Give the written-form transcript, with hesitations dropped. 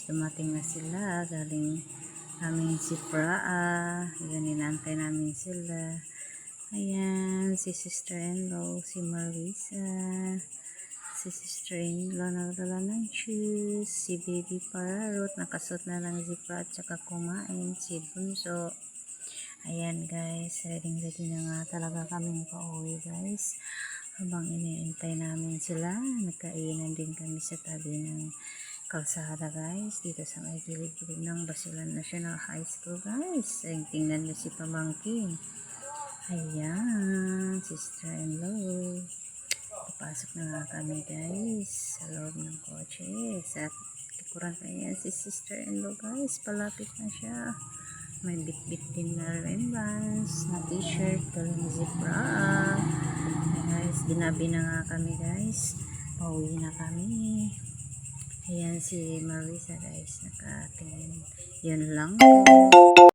dumating na sila. Galing aming si Praa. Yun, inantay namin sila. Ayan, si sister-in-law, si Marisa. Si sister-in-law nagdala ng shoes. Si baby Pararot, nakasuot na lang zipra at saka kumain. Si Bunso. Ayan guys, ready na nga talaga kaming pauwi guys. Habang iniintay namin sila, nagkainan din kami sa tabi ng kalsada guys, dito sa may gilid-gilid ng Basilan National High School guys. Ay, tingnan nyo si pamangkin. Ayan, sister-in-law. Papasok na nga kami guys sa loob ng kotse. Sa likuran kaya si sister-in-law guys, palapit na siya. May bit-bit din na ribbons, na t-shirt, galing zipra. Guys, ginabi na nga kami guys. Pauwi na kami. Ayan si Marisa guys, nakatingin. Yun lang po.